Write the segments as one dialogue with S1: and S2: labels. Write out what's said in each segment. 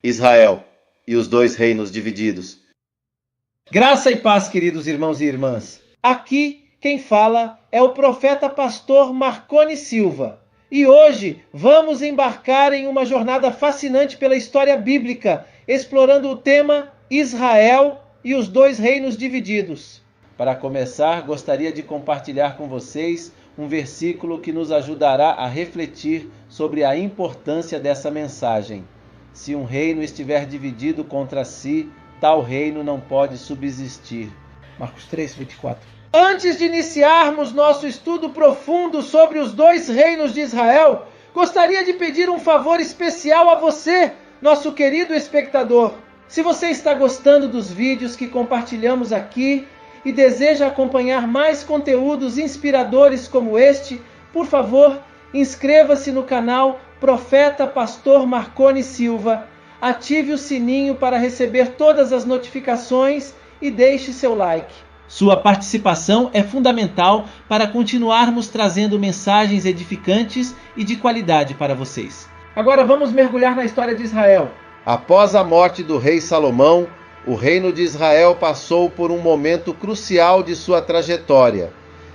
S1: Israel e os dois reinos divididos.
S2: Graça e paz, queridos irmãos e irmãs. Aqui quem fala é o profeta pastor Marconi Silva. E hoje vamos embarcar em uma jornada fascinante pela história bíblica, explorando o tema Israel e os dois reinos divididos. Para começar, gostaria de compartilhar com vocês um versículo que nos ajudará a refletir sobre a importância dessa mensagem. Se um reino estiver dividido contra si, tal reino não pode subsistir. Marcos 3, 24. Antes de iniciarmos nosso estudo profundo sobre os dois reinos de Israel, gostaria de pedir um favor especial a você, nosso querido espectador. Se você está gostando dos vídeos que compartilhamos aqui e deseja acompanhar mais conteúdos inspiradores como este, por favor, inscreva-se no canal Profeta Pastor Marconi Silva, ative o sininho para receber todas as notificações e deixe seu like. Sua participação é fundamental para continuarmos trazendo mensagens edificantes e de qualidade para vocês. Agora vamos mergulhar na história de Israel.
S1: Após a morte do rei Salomão, o reino de Israel passou por um momento crucial de sua trajetória,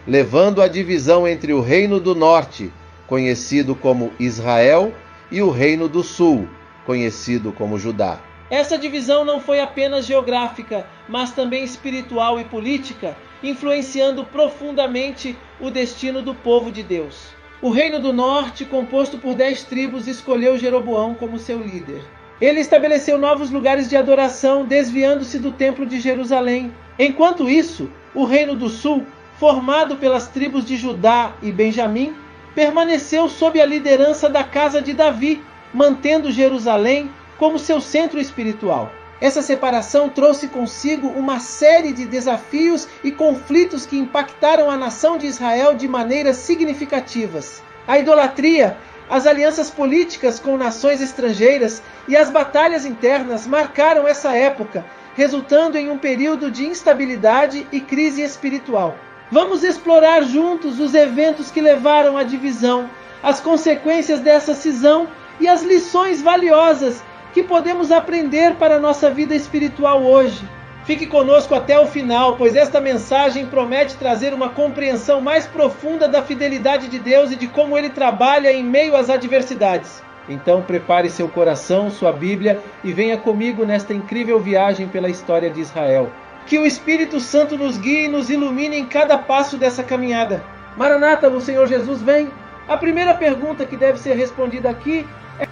S1: levando à divisão entre o reino do norte, conhecido como Israel, e o reino do sul, conhecido como Judá.
S2: Essa divisão não foi apenas geográfica, mas também espiritual e política, influenciando profundamente o destino do povo de Deus. O reino do norte, composto por 10 tribos, escolheu Jeroboão como seu líder. Ele estabeleceu novos lugares de adoração, desviando-se do templo de Jerusalém. Enquanto isso, o reino do sul, formado pelas tribos de Judá e Benjamim, permaneceu sob a liderança da casa de Davi, mantendo Jerusalém como seu centro espiritual. Essa separação trouxe consigo uma série de desafios e conflitos que impactaram a nação de Israel de maneiras significativas. A idolatria, as alianças políticas com nações estrangeiras e as batalhas internas marcaram essa época, resultando em um período de instabilidade e crise espiritual. Vamos explorar juntos os eventos que levaram à divisão, as consequências dessa cisão e as lições valiosas que podemos aprender para a nossa vida espiritual hoje. Fique conosco até o final, pois esta mensagem promete trazer uma compreensão mais profunda da fidelidade de Deus e de como Ele trabalha em meio às adversidades. Então prepare seu coração, sua Bíblia e venha comigo nesta incrível viagem pela história de Israel. Que o Espírito Santo nos guie e nos ilumine em cada passo dessa caminhada. Maranata, o Senhor Jesus vem. A primeira pergunta que deve ser respondida aqui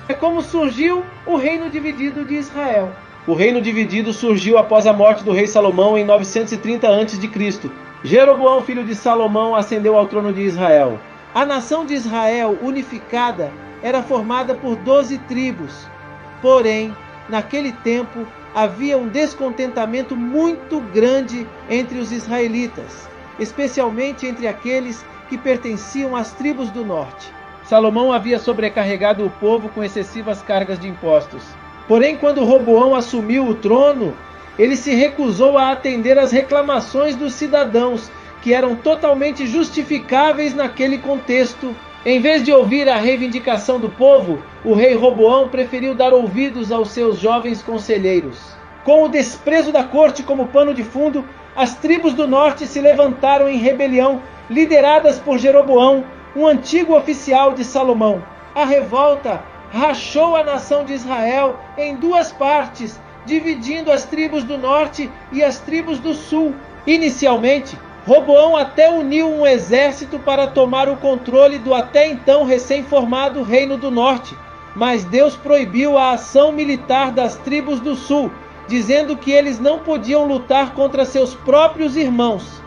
S2: é como surgiu o reino dividido de Israel. O reino dividido surgiu após a morte do rei Salomão em 930 a.C. Jeroboão, filho de Salomão, ascendeu ao trono de Israel. A nação de Israel unificada era formada por 12 tribos. Porém, naquele tempo, havia um descontentamento muito grande entre os israelitas, especialmente entre aqueles que pertenciam às tribos do norte. Salomão havia sobrecarregado o povo com excessivas cargas de impostos. Porém, quando Roboão assumiu o trono, ele se recusou a atender às reclamações dos cidadãos, que eram totalmente justificáveis naquele contexto. Em vez de ouvir a reivindicação do povo, o rei Roboão preferiu dar ouvidos aos seus jovens conselheiros. Com o desprezo da corte como pano de fundo, as tribos do norte se levantaram em rebelião, lideradas por Jeroboão, um antigo oficial de Salomão. A revolta rachou a nação de Israel em duas partes, dividindo as tribos do norte e as tribos do sul. Inicialmente, Roboão até uniu um exército para tomar o controle do até então recém-formado Reino do Norte, mas Deus proibiu a ação militar das tribos do sul, dizendo que eles não podiam lutar contra seus próprios irmãos.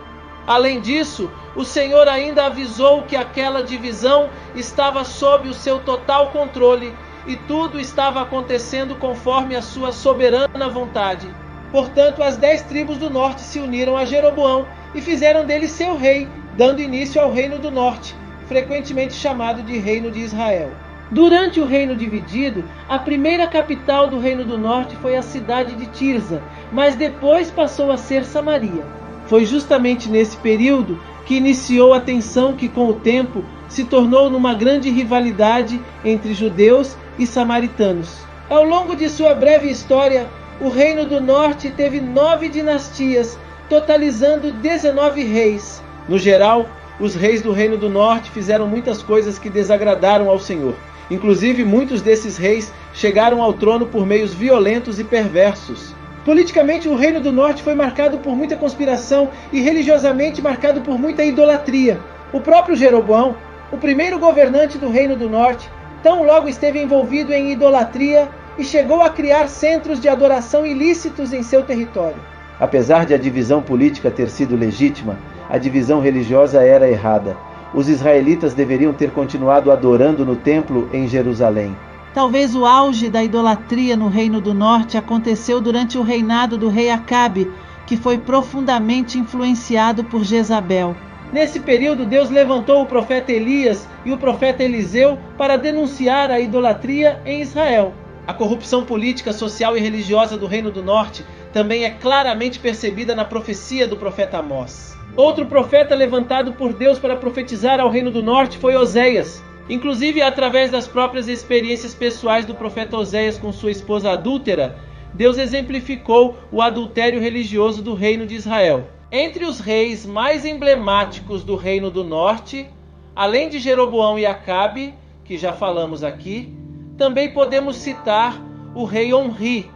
S2: Além disso, o Senhor ainda avisou que aquela divisão estava sob o seu total controle e tudo estava acontecendo conforme a sua soberana vontade. Portanto, as 10 tribos do norte se uniram a Jeroboão e fizeram dele seu rei, dando início ao Reino do Norte, frequentemente chamado de Reino de Israel. Durante o reino dividido, a primeira capital do Reino do Norte foi a cidade de Tirza, mas depois passou a ser Samaria. Foi justamente nesse período que iniciou a tensão que, com o tempo, se tornou numa grande rivalidade entre judeus e samaritanos. Ao longo de sua breve história, o Reino do Norte teve 9 dinastias, totalizando 19 reis. No geral, os reis do Reino do Norte fizeram muitas coisas que desagradaram ao Senhor. Inclusive, muitos desses reis chegaram ao trono por meios violentos e perversos. Politicamente, o Reino do Norte foi marcado por muita conspiração e religiosamente marcado por muita idolatria. O próprio Jeroboão, o primeiro governante do Reino do Norte, tão logo esteve envolvido em idolatria e chegou a criar centros de adoração ilícitos em seu território.
S1: Apesar de a divisão política ter sido legítima, a divisão religiosa era errada. Os israelitas deveriam ter continuado adorando no templo em Jerusalém.
S3: Talvez o auge da idolatria no Reino do Norte aconteceu durante o reinado do rei Acabe, que foi profundamente influenciado por Jezabel.
S2: Nesse período, Deus levantou o profeta Elias e o profeta Eliseu para denunciar a idolatria em Israel. A corrupção política, social e religiosa do Reino do Norte também é claramente percebida na profecia do profeta Amós. Outro profeta levantado por Deus para profetizar ao Reino do Norte foi Oséias. Inclusive, através das próprias experiências pessoais do profeta Oséias com sua esposa adúltera, Deus exemplificou o adultério religioso do Reino de Israel. Entre os reis mais emblemáticos do Reino do Norte, além de Jeroboão e Acabe, que já falamos aqui, também podemos citar o rei Omri,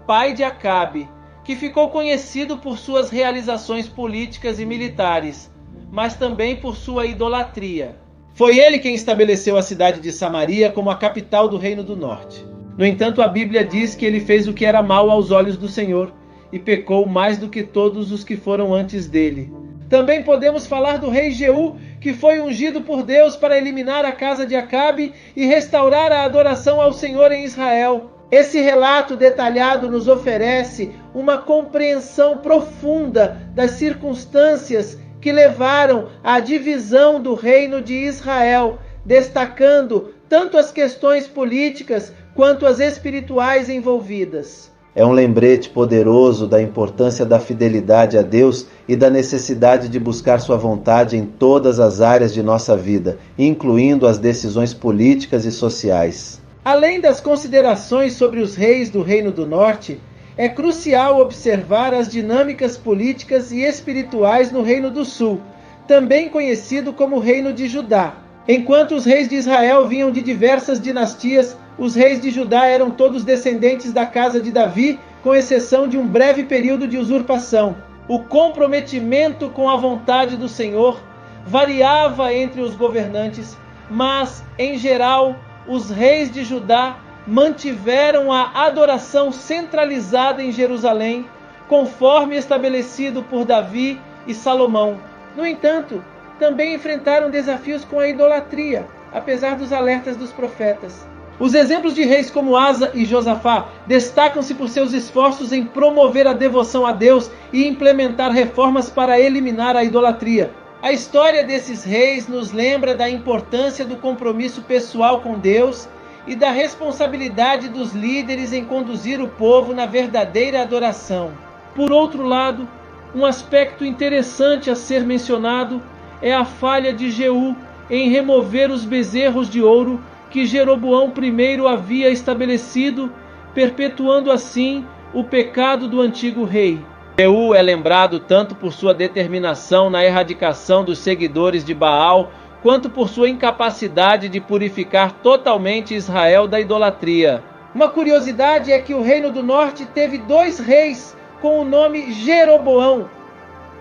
S2: pai de Acabe, que ficou conhecido por suas realizações políticas e militares, mas também por sua idolatria. Foi ele quem estabeleceu a cidade de Samaria como a capital do Reino do Norte. No entanto, a Bíblia diz que ele fez o que era mal aos olhos do Senhor e pecou mais do que todos os que foram antes dele. Também podemos falar do rei Jeú, que foi ungido por Deus para eliminar a casa de Acabe e restaurar a adoração ao Senhor em Israel. Esse relato detalhado nos oferece uma compreensão profunda das circunstâncias que levaram à divisão do reino de Israel, destacando tanto as questões políticas quanto as espirituais envolvidas.
S1: É um lembrete poderoso da importância da fidelidade a Deus e da necessidade de buscar sua vontade em todas as áreas de nossa vida, incluindo as decisões políticas e sociais.
S2: Além das considerações sobre os reis do Reino do Norte, é crucial observar as dinâmicas políticas e espirituais no Reino do Sul, também conhecido como Reino de Judá. Enquanto os reis de Israel vinham de diversas dinastias, os reis de Judá eram todos descendentes da casa de Davi, com exceção de um breve período de usurpação. O comprometimento com a vontade do Senhor variava entre os governantes, mas, em geral, os reis de Judá mantiveram a adoração centralizada em Jerusalém, conforme estabelecido por Davi e Salomão. No entanto, também enfrentaram desafios com a idolatria, apesar dos alertas dos profetas. Os exemplos de reis como Asa e Josafá destacam-se por seus esforços em promover a devoção a Deus e implementar reformas para eliminar a idolatria. A história desses reis nos lembra da importância do compromisso pessoal com Deus e da responsabilidade dos líderes em conduzir o povo na verdadeira adoração. Por outro lado, um aspecto interessante a ser mencionado é a falha de Jeú em remover os bezerros de ouro que Jeroboão I havia estabelecido, perpetuando assim o pecado do antigo rei. Jeú é lembrado tanto por sua determinação na erradicação dos seguidores de Baal, quanto por sua incapacidade de purificar totalmente Israel da idolatria. Uma curiosidade é que o Reino do Norte teve 2 reis com o nome Jeroboão.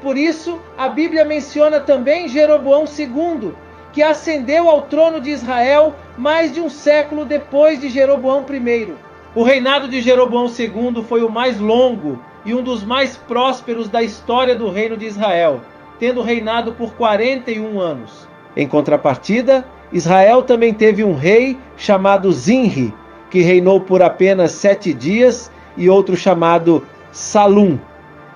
S2: Por isso, a Bíblia menciona também Jeroboão II, que ascendeu ao trono de Israel mais de um século depois de Jeroboão I. O reinado de Jeroboão II foi o mais longo e um dos mais prósperos da história do reino de Israel, tendo reinado por 41 anos. Em contrapartida, Israel também teve um rei chamado Zinri, que reinou por apenas 7 dias, e outro chamado Salum,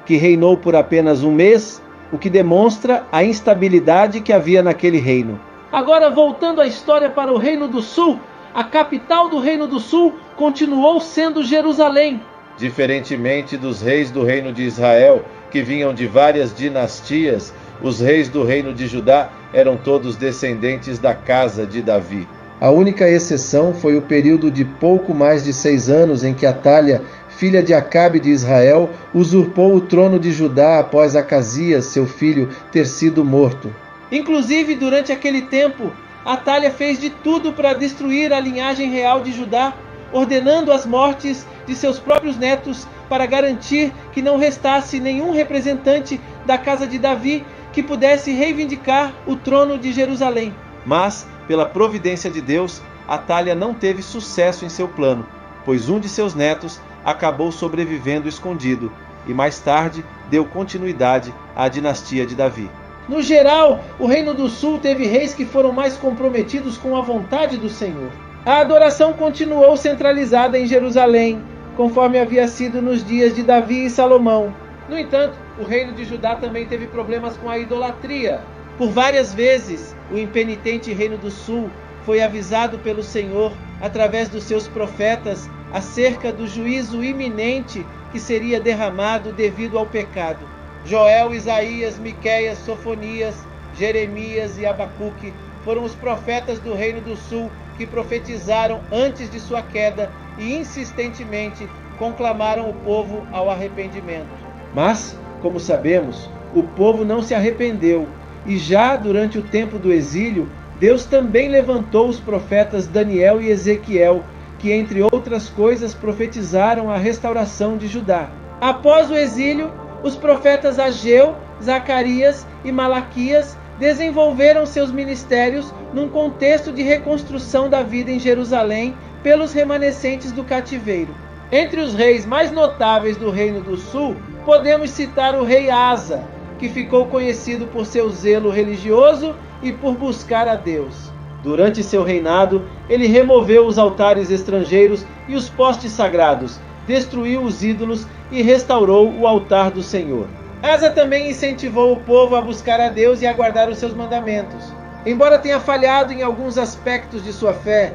S2: que reinou por apenas 1 mês, o que demonstra a instabilidade que havia naquele reino. Agora, voltando a história para o Reino do Sul, a capital do Reino do Sul continuou sendo Jerusalém.
S1: Diferentemente dos reis do reino de Israel, que vinham de várias dinastias, os reis do reino de Judá eram todos descendentes da casa de Davi. A única exceção foi o período de pouco mais de 6 anos em que Atália, filha de Acabe de Israel, usurpou o trono de Judá após Acasias, seu filho, ter sido morto.
S2: Inclusive, durante aquele tempo, Atália fez de tudo para destruir a linhagem real de Judá, ordenando as mortes de seus próprios netos para garantir que não restasse nenhum representante da casa de Davi que pudesse reivindicar o trono de Jerusalém. Mas, pela providência de Deus, Atália não teve sucesso em seu plano, pois um de seus netos acabou sobrevivendo escondido e mais tarde deu continuidade à dinastia de Davi. No geral, o Reino do Sul teve reis que foram mais comprometidos com a vontade do Senhor. A adoração continuou centralizada em Jerusalém, conforme havia sido nos dias de Davi e Salomão. No entanto, o reino de Judá também teve problemas com a idolatria. Por várias vezes, o impenitente Reino do Sul foi avisado pelo Senhor, através dos seus profetas, acerca do juízo iminente que seria derramado devido ao pecado. Joel, Isaías, Miqueias, Sofonias, Jeremias e Abacuque foram os profetas do Reino do Sul que profetizaram antes de sua queda e insistentemente conclamaram o povo ao arrependimento. Mas, como sabemos, o povo não se arrependeu e já durante o tempo do exílio, Deus também levantou os profetas Daniel e Ezequiel, que entre outras coisas profetizaram a restauração de Judá. Após o exílio, os profetas Ageu, Zacarias e Malaquias desenvolveram seus ministérios num contexto de reconstrução da vida em Jerusalém pelos remanescentes do cativeiro. Entre os reis mais notáveis do Reino do Sul, podemos citar o rei Asa, que ficou conhecido por seu zelo religioso e por buscar a Deus. Durante seu reinado, ele removeu os altares estrangeiros e os postes sagrados, destruiu os ídolos e restaurou o altar do Senhor. Asa também incentivou o povo a buscar a Deus e a guardar os seus mandamentos. Embora tenha falhado em alguns aspectos de sua fé,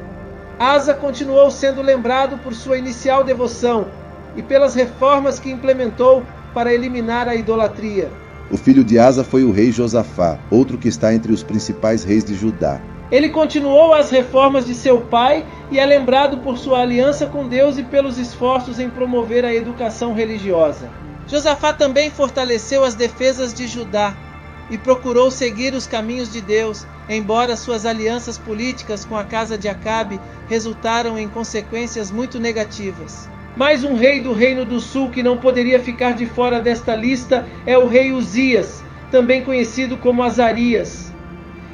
S2: Asa continuou sendo lembrado por sua inicial devoção e pelas reformas que implementou para eliminar a idolatria.
S4: O filho de Asa foi o rei Josafá, outro que está entre os principais reis de Judá.
S2: Ele continuou as reformas de seu pai e é lembrado por sua aliança com Deus e pelos esforços em promover a educação religiosa. Josafá também fortaleceu as defesas de Judá e procurou seguir os caminhos de Deus, embora suas alianças políticas com a casa de Acabe resultaram em consequências muito negativas. Mais um rei do Reino do Sul que não poderia ficar de fora desta lista é o rei Uzias, também conhecido como Azarias.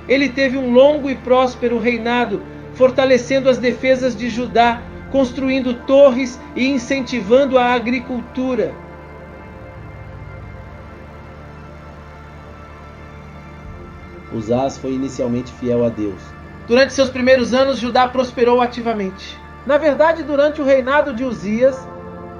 S2: Ele teve um longo e próspero reinado, fortalecendo as defesas de Judá, construindo torres e incentivando a agricultura.
S5: Uzás foi inicialmente fiel a Deus.
S2: Durante seus primeiros anos, Judá prosperou ativamente. Na verdade, durante o reinado de Uzias,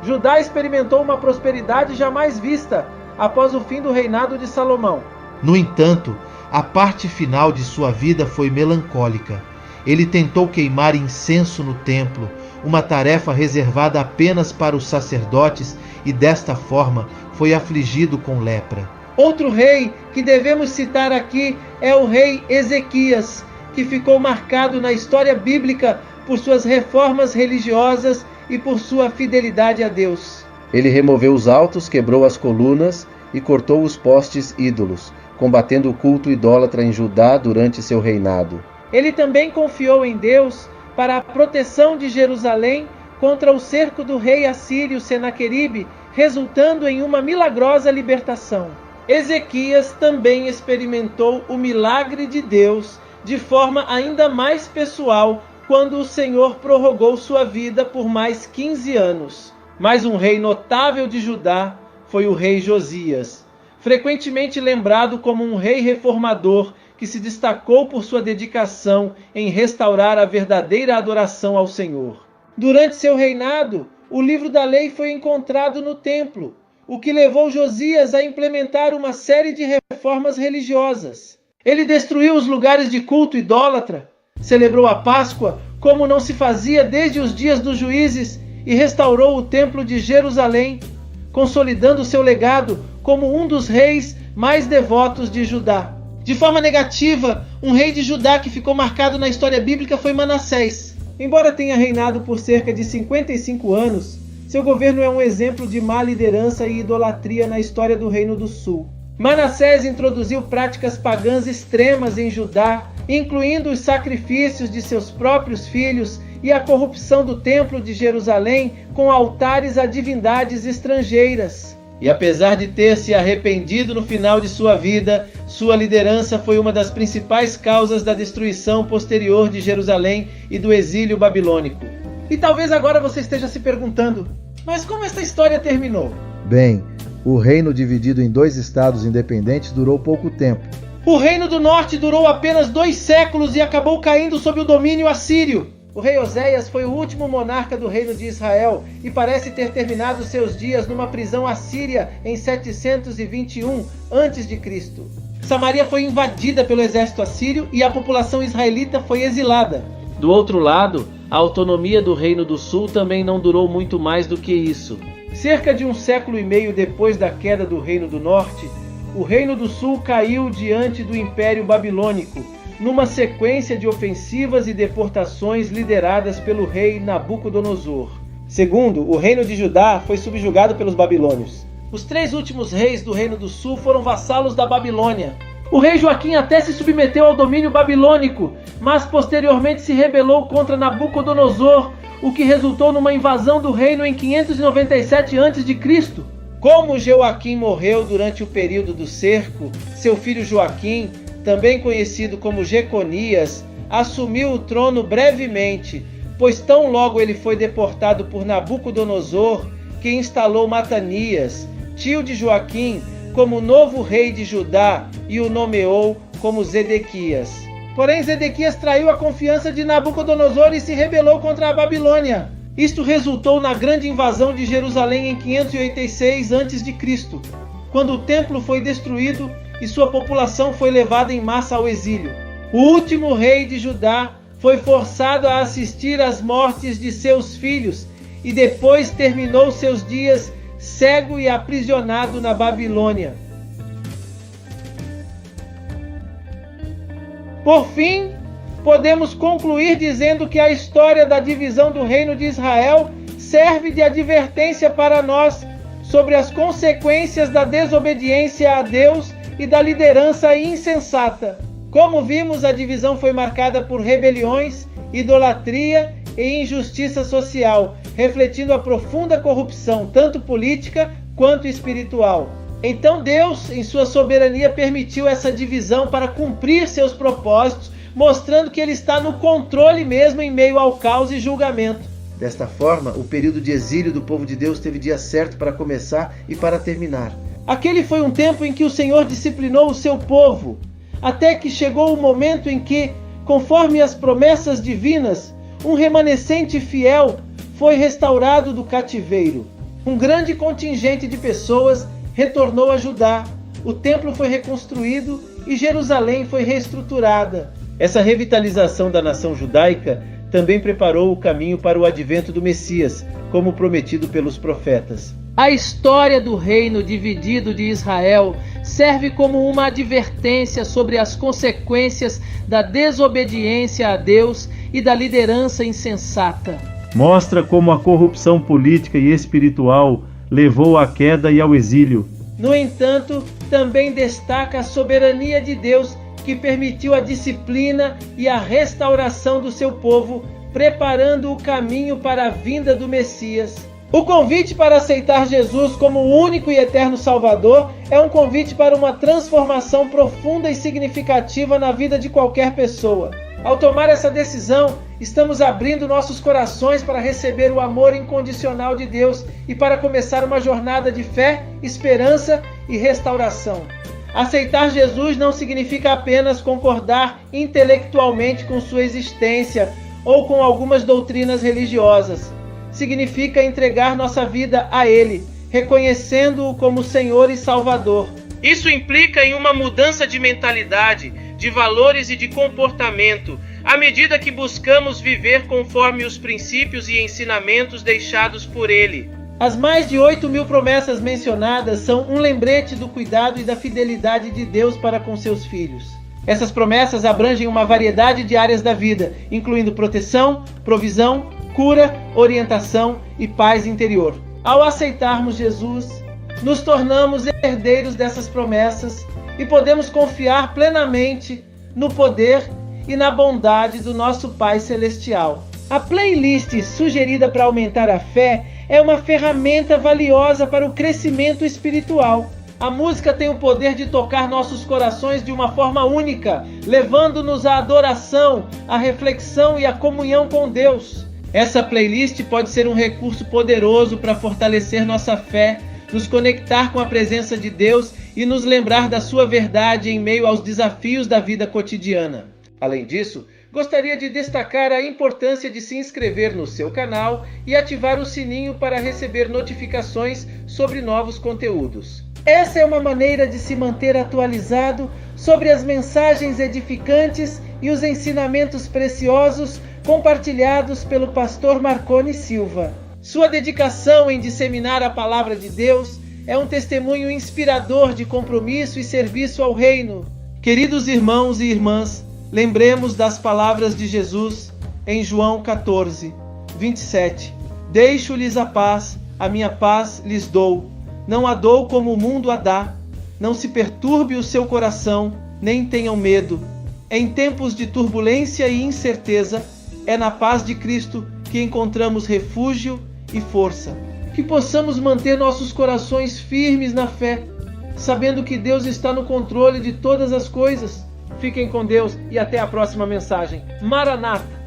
S2: Judá experimentou uma prosperidade jamais vista após o fim do reinado de Salomão.
S6: No entanto, a parte final de sua vida foi melancólica. Ele tentou queimar incenso no templo, uma tarefa reservada apenas para os sacerdotes, e desta forma foi afligido com lepra.
S2: Outro rei que devemos citar aqui é o rei Ezequias, que ficou marcado na história bíblica por suas reformas religiosas e por sua fidelidade a Deus.
S1: Ele removeu os altos, quebrou as colunas e cortou os postes ídolos, combatendo o culto idólatra em Judá durante seu reinado.
S2: Ele também confiou em Deus para a proteção de Jerusalém contra o cerco do rei assírio Senaqueribe, resultando em uma milagrosa libertação. Ezequias também experimentou o milagre de Deus de forma ainda mais pessoal quando o Senhor prorrogou sua vida por mais 15 anos. Mais um rei notável de Judá foi o rei Josias, frequentemente lembrado como um rei reformador que se destacou por sua dedicação em restaurar a verdadeira adoração ao Senhor. Durante seu reinado, o livro da lei foi encontrado no templo, o que levou Josias a implementar uma série de reformas religiosas. Ele destruiu os lugares de culto idólatra, celebrou a Páscoa como não se fazia desde os dias dos juízes e restaurou o templo de Jerusalém, consolidando seu legado como um dos reis mais devotos de Judá. De forma negativa, um rei de Judá que ficou marcado na história bíblica foi Manassés. Embora tenha reinado por cerca de 55 anos, seu governo é um exemplo de má liderança e idolatria na história do Reino do Sul. Manassés introduziu práticas pagãs extremas em Judá, incluindo os sacrifícios de seus próprios filhos e a corrupção do Templo de Jerusalém com altares a divindades estrangeiras. E apesar de ter se arrependido no final de sua vida, sua liderança foi uma das principais causas da destruição posterior de Jerusalém e do exílio babilônico. E talvez agora você esteja se perguntando, mas como esta história terminou?
S6: Bem, o reino dividido em 2 estados independentes durou pouco tempo.
S2: O Reino do Norte durou apenas 2 séculos e acabou caindo sob o domínio assírio. O rei Oséias foi o último monarca do reino de Israel e parece ter terminado seus dias numa prisão assíria em 721 a.C. Samaria foi invadida pelo exército assírio e a população israelita foi exilada. Do outro lado, a autonomia do Reino do Sul também não durou muito mais do que isso. Cerca de 1,5 séculos depois da queda do Reino do Norte, o Reino do Sul caiu diante do Império Babilônico, numa sequência de ofensivas e deportações lideradas pelo rei Nabucodonosor. Segundo, o Reino de Judá foi subjugado pelos babilônios. Os 3 últimos reis do Reino do Sul foram vassalos da Babilônia. O rei Joaquim até se submeteu ao domínio babilônico, mas posteriormente se rebelou contra Nabucodonosor, o que resultou numa invasão do reino em 597 a.C. Como Joaquim morreu durante o período do cerco, seu filho Joaquim, também conhecido como Jeconias, assumiu o trono brevemente, pois tão logo ele foi deportado por Nabucodonosor, que instalou Matanias, tio de Joaquim, como novo rei de Judá e o nomeou como Zedequias. Porém, Zedequias traiu a confiança de Nabucodonosor e se rebelou contra a Babilônia. Isto resultou na grande invasão de Jerusalém em 586 a.C., quando o templo foi destruído e sua população foi levada em massa ao exílio. O último rei de Judá foi forçado a assistir às mortes de seus filhos e depois terminou seus dias cego e aprisionado na Babilônia. Por fim, podemos concluir dizendo que a história da divisão do reino de Israel serve de advertência para nós sobre as consequências da desobediência a Deus e da liderança insensata. Como vimos, a divisão foi marcada por rebeliões, idolatria e injustiça social, refletindo a profunda corrupção, tanto política quanto espiritual. Então Deus, em sua soberania, permitiu essa divisão para cumprir seus propósitos, mostrando que Ele está no controle mesmo em meio ao caos e julgamento.
S1: Desta forma, o período de exílio do povo de Deus teve dia certo para começar e para terminar.
S2: Aquele foi um tempo em que o Senhor disciplinou o seu povo, até que chegou o momento em que, conforme as promessas divinas, um remanescente fiel foi restaurado do cativeiro. Um grande contingente de pessoas retornou a Judá, o templo foi reconstruído e Jerusalém foi reestruturada. Essa revitalização da nação judaica também preparou o caminho para o advento do Messias, como prometido pelos profetas.
S3: A história do reino dividido de Israel serve como uma advertência sobre as consequências da desobediência a Deus e da liderança insensata.
S7: Mostra como a corrupção política e espiritual levou à queda e ao exílio.
S2: No entanto, também destaca a soberania de Deus, que permitiu a disciplina e a restauração do seu povo, preparando o caminho para a vinda do Messias. O convite para aceitar Jesus como o único e eterno Salvador é um convite para uma transformação profunda e significativa na vida de qualquer pessoa. Ao tomar essa decisão, estamos abrindo nossos corações para receber o amor incondicional de Deus e para começar uma jornada de fé, esperança e restauração. Aceitar Jesus não significa apenas concordar intelectualmente com sua existência ou com algumas doutrinas religiosas. Significa entregar nossa vida a Ele, reconhecendo-o como Senhor e Salvador. Isso implica em uma mudança de mentalidade, de valores e de comportamento, à medida que buscamos viver conforme os princípios e ensinamentos deixados por Ele. As mais de 8.000 promessas mencionadas são um lembrete do cuidado e da fidelidade de Deus para com seus filhos. Essas promessas abrangem uma variedade de áreas da vida, incluindo proteção, provisão, cura, orientação e paz interior. Ao aceitarmos Jesus, nos tornamos herdeiros dessas promessas e podemos confiar plenamente no poder e na bondade do nosso Pai Celestial. A playlist sugerida para aumentar a fé é uma ferramenta valiosa para o crescimento espiritual. A música tem o poder de tocar nossos corações de uma forma única, levando-nos à adoração, à reflexão e à comunhão com Deus. Essa playlist pode ser um recurso poderoso para fortalecer nossa fé, nos conectar com a presença de Deus e nos lembrar da sua verdade em meio aos desafios da vida cotidiana. Além disso, gostaria de destacar a importância de se inscrever no seu canal e ativar o sininho para receber notificações sobre novos conteúdos. Essa é uma maneira de se manter atualizado sobre as mensagens edificantes e os ensinamentos preciosos compartilhados pelo pastor Marconi Silva. Sua dedicação em disseminar a palavra de Deus é um testemunho inspirador de compromisso e serviço ao reino. Queridos irmãos e irmãs, lembremos das palavras de Jesus em João 14, 27. Deixo-lhes a minha paz lhes dou. Não a dou como o mundo a dá. Não se perturbe o seu coração, nem tenham medo. Em tempos de turbulência e incerteza, é na paz de Cristo que encontramos refúgio e força. Que possamos manter nossos corações firmes na fé, sabendo que Deus está no controle de todas as coisas. Fiquem com Deus e até a próxima mensagem. Maranata!